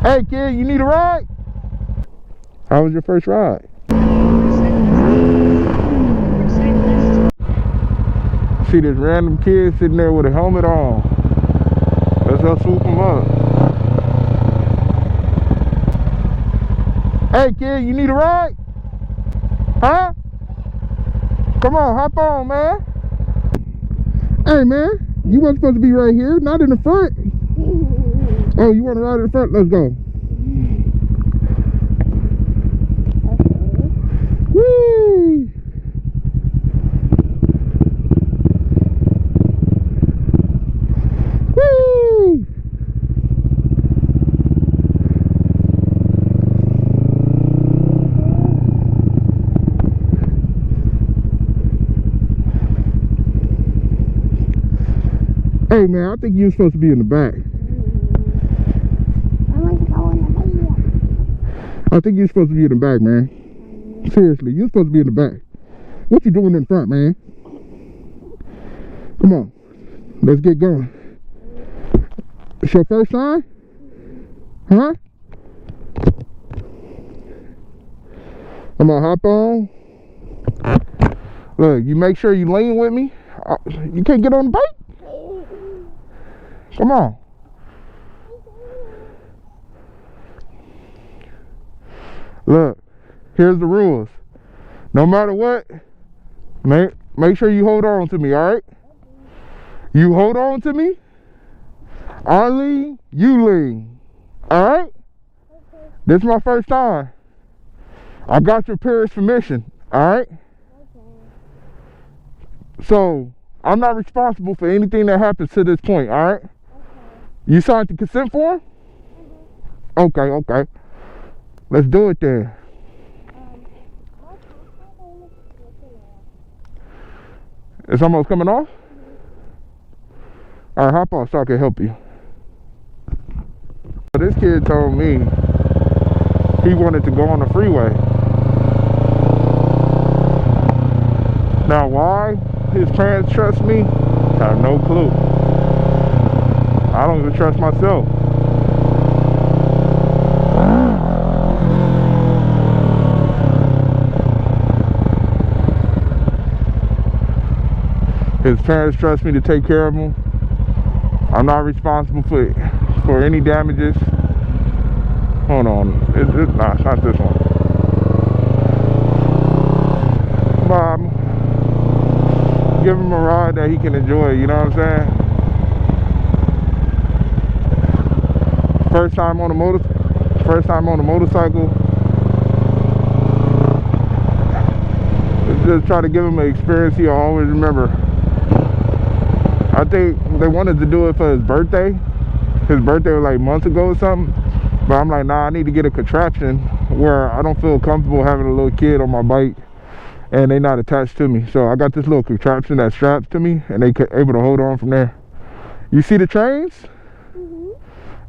Hey kid, you need a ride? How was your first ride? See this random kid sitting there with a helmet on. Let's go swoop him up. Hey kid, you need a ride? Huh? Come on, hop on, man. Hey man, you weren't supposed to be right here, not in the front. Oh, you want to ride in the front? Let's go. Whee! Whee! Hey man, I think you're supposed to be in the back. I think you're supposed to be in the back, man. Seriously, you're supposed to be in the back. What you doing in front, man? Come on. Let's get going. It's your first time? Huh? I'm gonna hop on. Look, you make sure you lean with me. You can't get on the bike? Come on. Look, here's the rules. No matter what, make sure you hold on to me, all right? You hold on to me. I lean, you lean. All right? Okay. This is my first time. I got your parents' permission, all right? Okay. So, I'm not responsible for anything that happens to this point, all right? Okay. You signed the consent form? Mm-hmm. Okay. Let's do it then. It's almost coming off? Alright, hop off so I can help you. This kid told me he wanted to go on the freeway. Now why his parents trust me? I have no clue. I don't even trust myself. His parents trust me to take care of him. I'm not responsible for any damages. Hold on, it's not this one. Bob, give him a ride that he can enjoy, you know what I'm saying? First time on a motorcycle. Just try to give him an experience he'll always remember. I think they wanted to do it for his birthday. His birthday was like months ago or something. But I'm like, nah, I need to get a contraption where I don't feel comfortable having a little kid on my bike and they not attached to me. So I got this little contraption that straps to me and they able to hold on from there. You see the trains? Mm-hmm.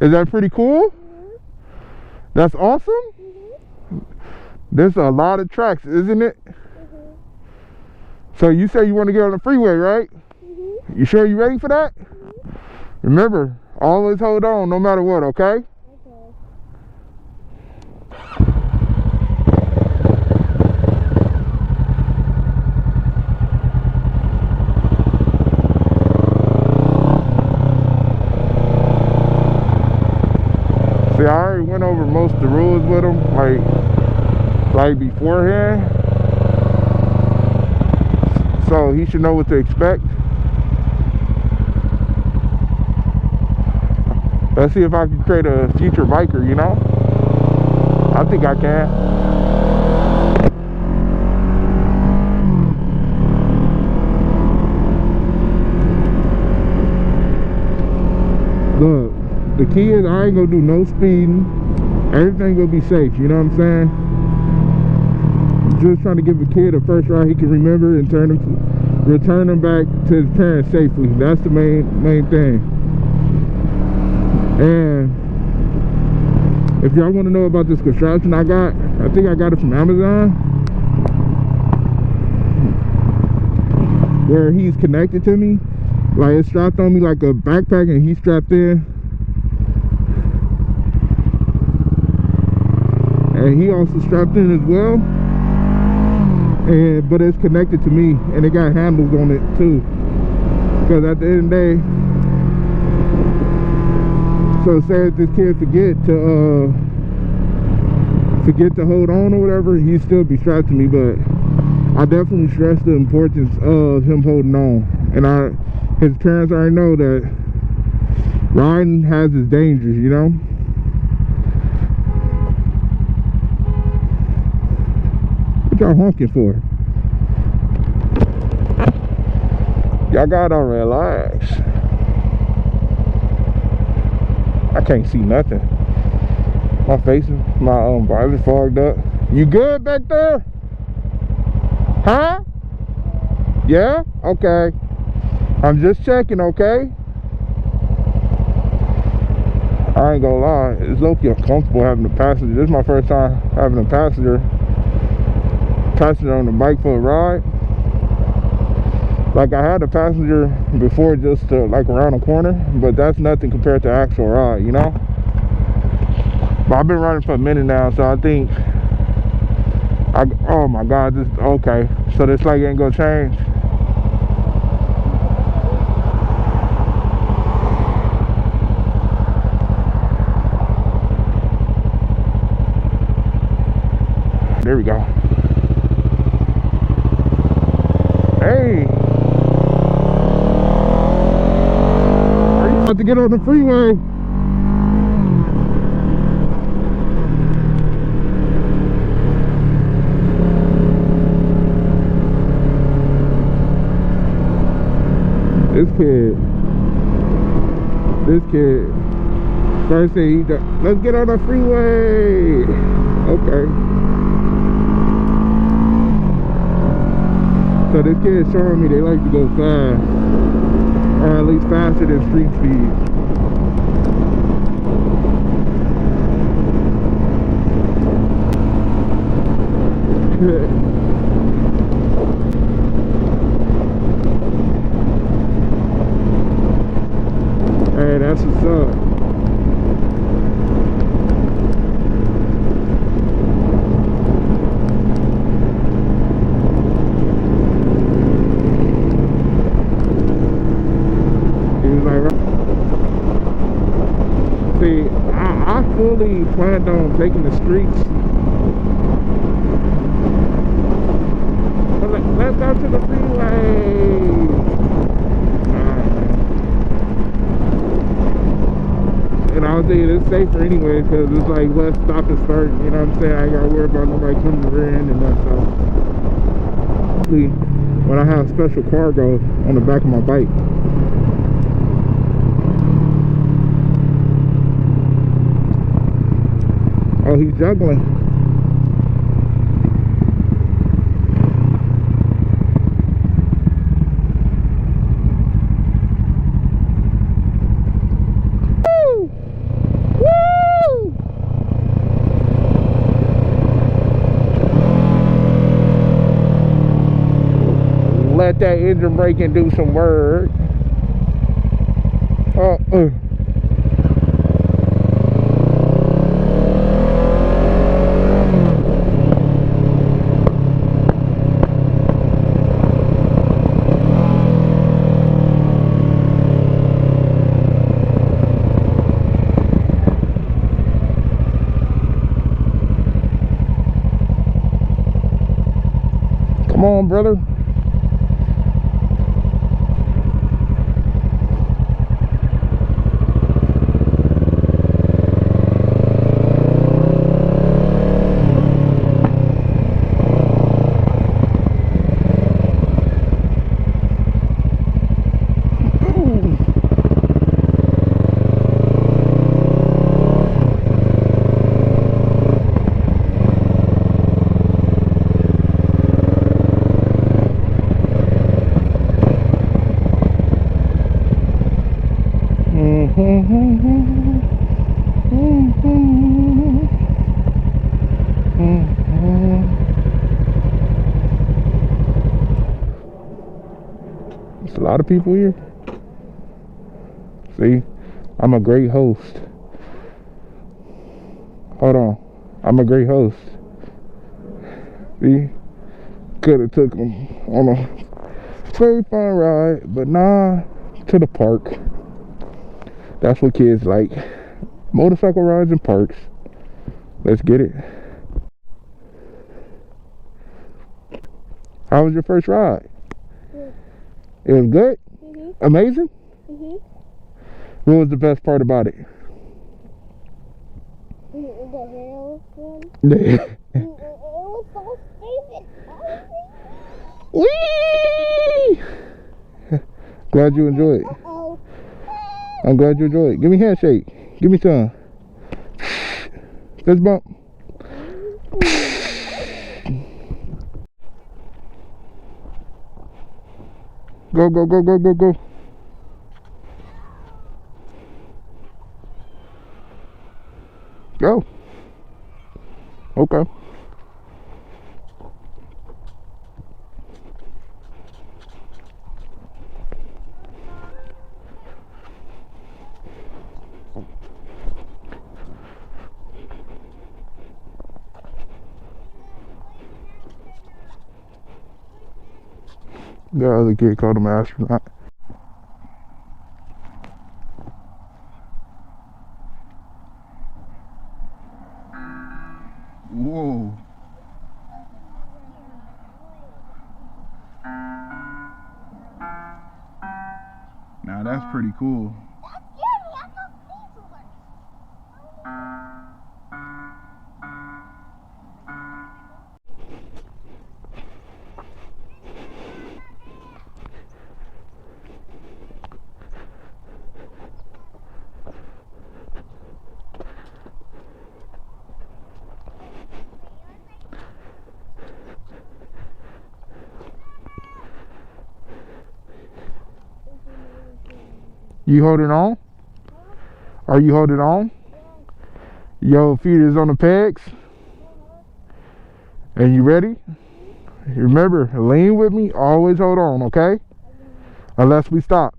Is that pretty cool? Mm-hmm. That's awesome? Mm-hmm. There's a lot of tracks, isn't it? Mm-hmm. So you say you want to get on the freeway, right? You sure you ready for that? Mm-hmm. Remember, always hold on no matter what, okay? Okay. See, I already went over most of the rules with him, like beforehand. So he should know what to expect. Let's see if I can create a future biker, you know? I think I can. Look, the key is I ain't gonna do no speeding. Everything gonna be safe, you know what I'm saying? Just trying to give a kid a first ride he can remember and return him back to his parents safely. That's the main thing. And if y'all want to know about this contraption I think I got it from Amazon, where he's connected to me, like it's strapped on me like a backpack and he's strapped in. and he also strapped in as well. And but it's connected to me, and it got handles on it too. Because at the end of the day, so say if this kid forget to hold on or whatever, he'd still be strapped to me. But I definitely stress the importance of him holding on. And his parents already know that riding has its dangers, you know. What y'all honking for? Y'all gotta relax. I can't see nothing. My face, my visor fogged up. You good back there? Huh? Yeah? Okay. I'm just checking, okay? I ain't gonna lie, it's low-key uncomfortable having a passenger. This is my first time having a passenger on the bike for a ride. Like I had a passenger before, just to, like around the corner, but that's nothing compared to actual ride, you know. But I've been riding for a minute now, so I think oh my god, this okay. So this light ain't gonna change. There we go. Hey, are you about to get on the freeway? This kid first said, let's get on the freeway. Okay. So this kid showing me they like to go fast, or at least faster than street speed. Hey, that's what's up. He was like, see, I fully planned on taking the streets. But let's go to the freeway. And I was thinking it's safer anyway, because it's like less stop and start, you know what I'm saying? I ain't gotta worry about nobody coming to the rear end and that stuff. When I have special cargo on the back of my bike. Oh, he's juggling. Let that engine brake and do some work. Come on, brother. There's a lot of people here. See, I'm a great host. Hold on, I'm a great host. We could have took him on a very fun ride, but nah, to the park. That's what kids like. Motorcycle rides and parks. Let's get it. How was your first ride? Good. It was good? Amazing? What was the best part about it? The hills one. It was so stupid. Whee! Glad you enjoyed it. I'm glad you enjoyed it. Give me a handshake. Give me some. Fist bump. Go, go, go, go, go, go. Go. Okay. The other kid called him an astronaut. Whoa. Now that's pretty cool. You holding on? Are you holding on? Your feet is on the pegs? And you ready? Remember, lean with me, always hold on, okay? Unless we stop.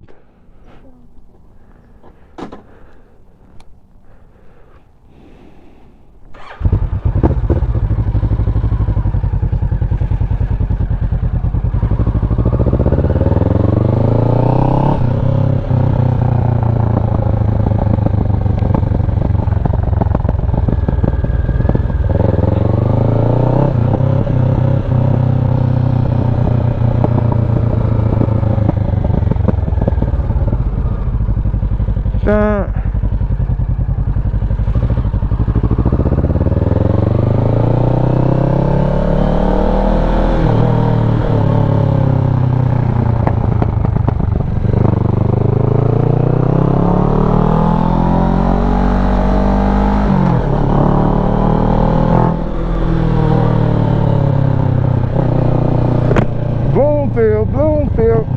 Bloomfield.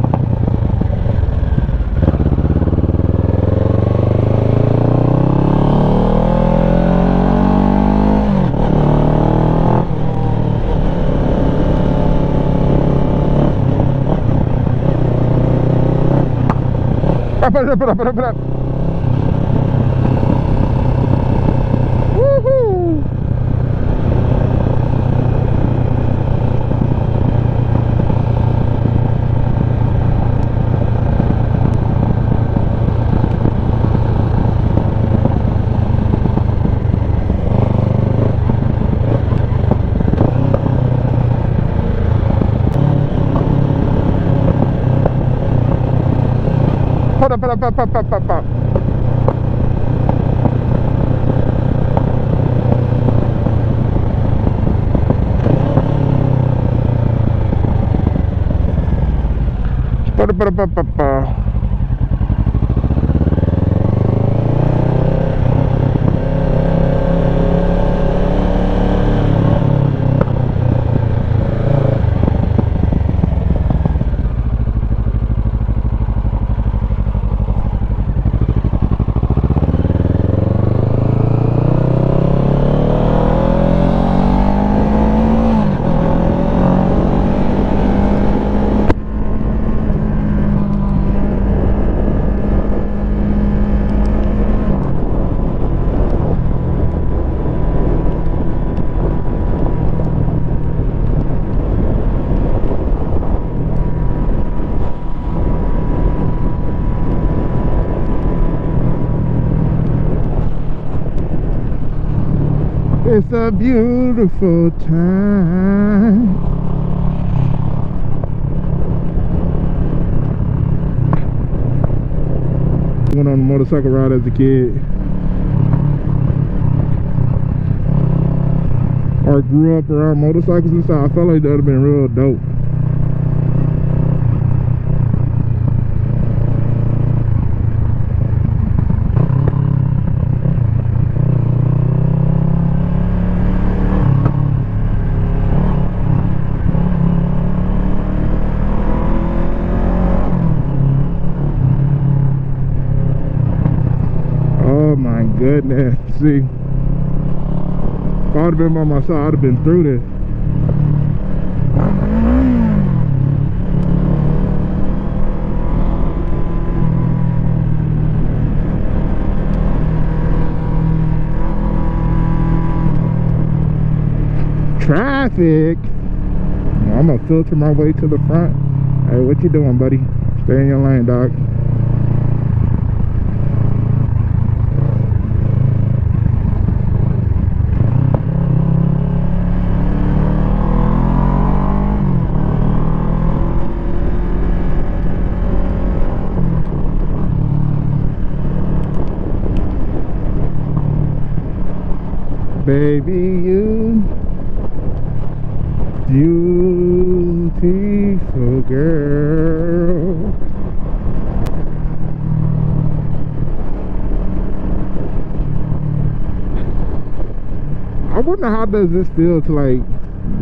Up. Woohoo! Pop. It's a beautiful time. Went on a motorcycle ride as a kid, or grew up around motorcycles and stuff. I felt like that would have been real dope. Oh my goodness. See, if I would have been by myself, I'd have been through this. Traffic. I'm gonna filter my way to the front. Hey, what you doing, buddy? Stay in your lane, dog. Baby, you beautiful girl. I wonder how does this feel to like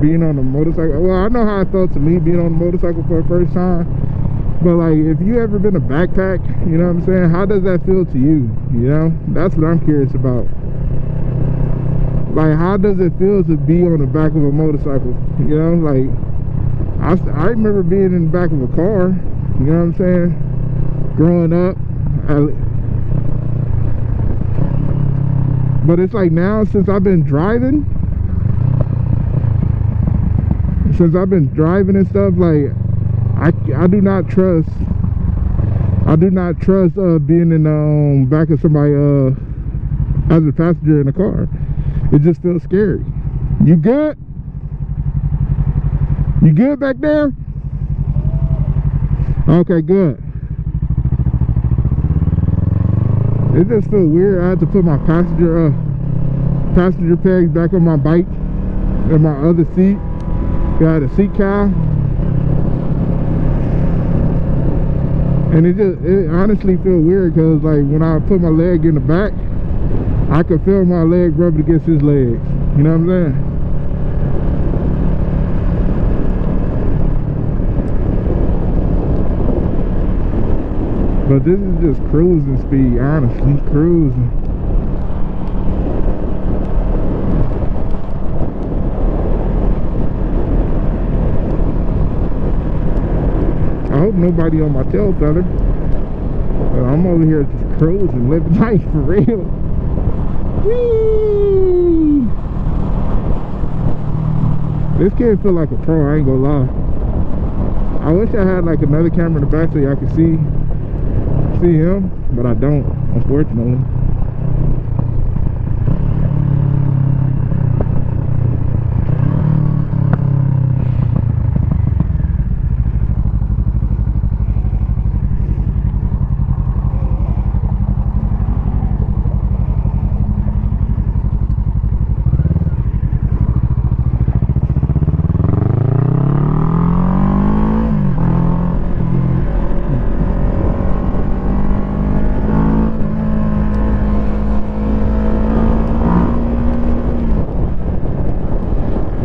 being on a motorcycle. Well, I know how it felt to me being on a motorcycle for the first time, but like if you ever been a backpack, you know what I'm saying, how does that feel to you? You know, that's what I'm curious about. Like, how does it feel to be on the back of a motorcycle? You know, like, I remember being in the back of a car, you know what I'm saying, growing up. But it's like now, since I've been driving and stuff, like, I do not trust being in the back of somebody as a passenger in a car. It just feels scary. You good? You good back there? Okay, good. It just feels weird. I had to put my passenger pegs back on my bike in my other seat. Got a seat cowl. And it honestly feels weird because like when I put my leg in the back, I could feel my leg rubbing against his legs. You know what I'm saying? But this is just cruising speed, honestly, cruising. I hope nobody on my tail feather. But I'm over here just cruising, living life for real. Whee! This kid feel like a pro, I ain't gonna lie. I wish I had like another camera in the back so y'all could see him, but I don't, unfortunately.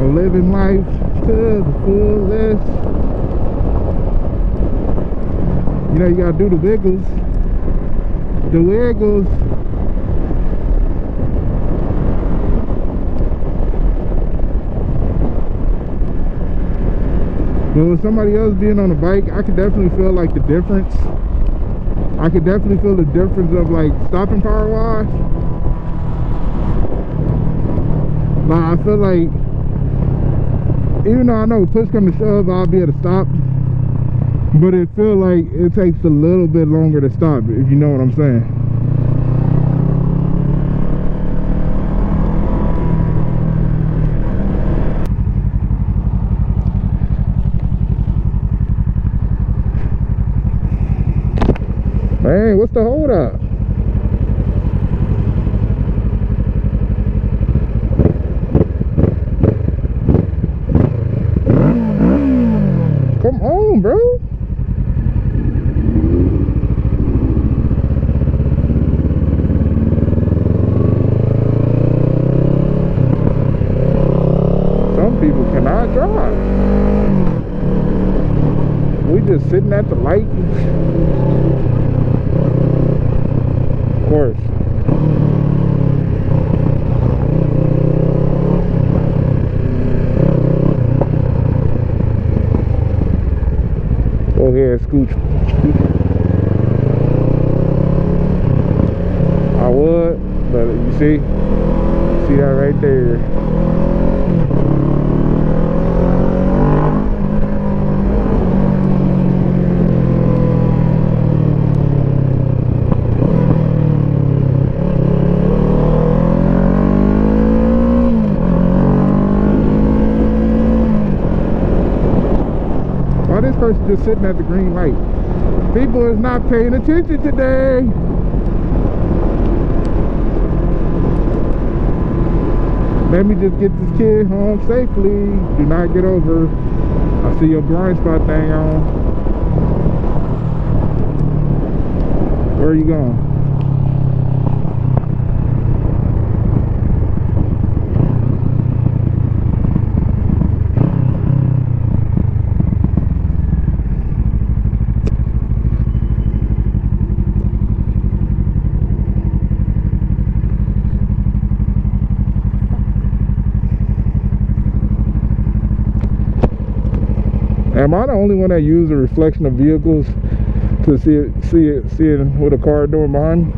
Living life to the fullest. You know, you gotta do the wiggles. The wiggles. But with somebody else being on a bike, I could definitely feel like the difference. I could definitely feel the difference of like stopping power wise. Like I feel like, even though I know push come to shove, I'll be able to stop, but it feels like it takes a little bit longer to stop, if you know what I'm saying. what's the hold up? Come on, bro. Some people cannot drive. We just sitting at the light. Of course. Go ahead, scooch. I would, but you see that right there. Why this person just sitting at the green light? People is not paying attention today. Let me just get this kid home safely. Do not get over. I see your blind spot thing on. Where are you going? Am I the only one that uses the reflection of vehicles to see it with a car door behind me?